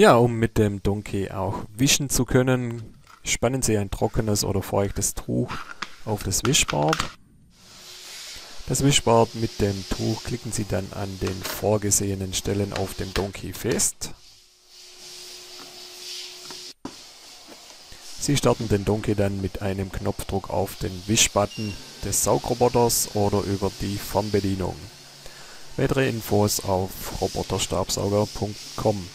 Ja, um mit dem Donkey auch wischen zu können, spannen Sie ein trockenes oder feuchtes Tuch auf das Wischboard. Das Wischboard mit dem Tuch klicken Sie dann an den vorgesehenen Stellen auf dem Donkey fest. Sie starten den Donkey dann mit einem Knopfdruck auf den Wischbutton des Saugroboters oder über die Fernbedienung. Weitere Infos auf roboterstaubsauger.com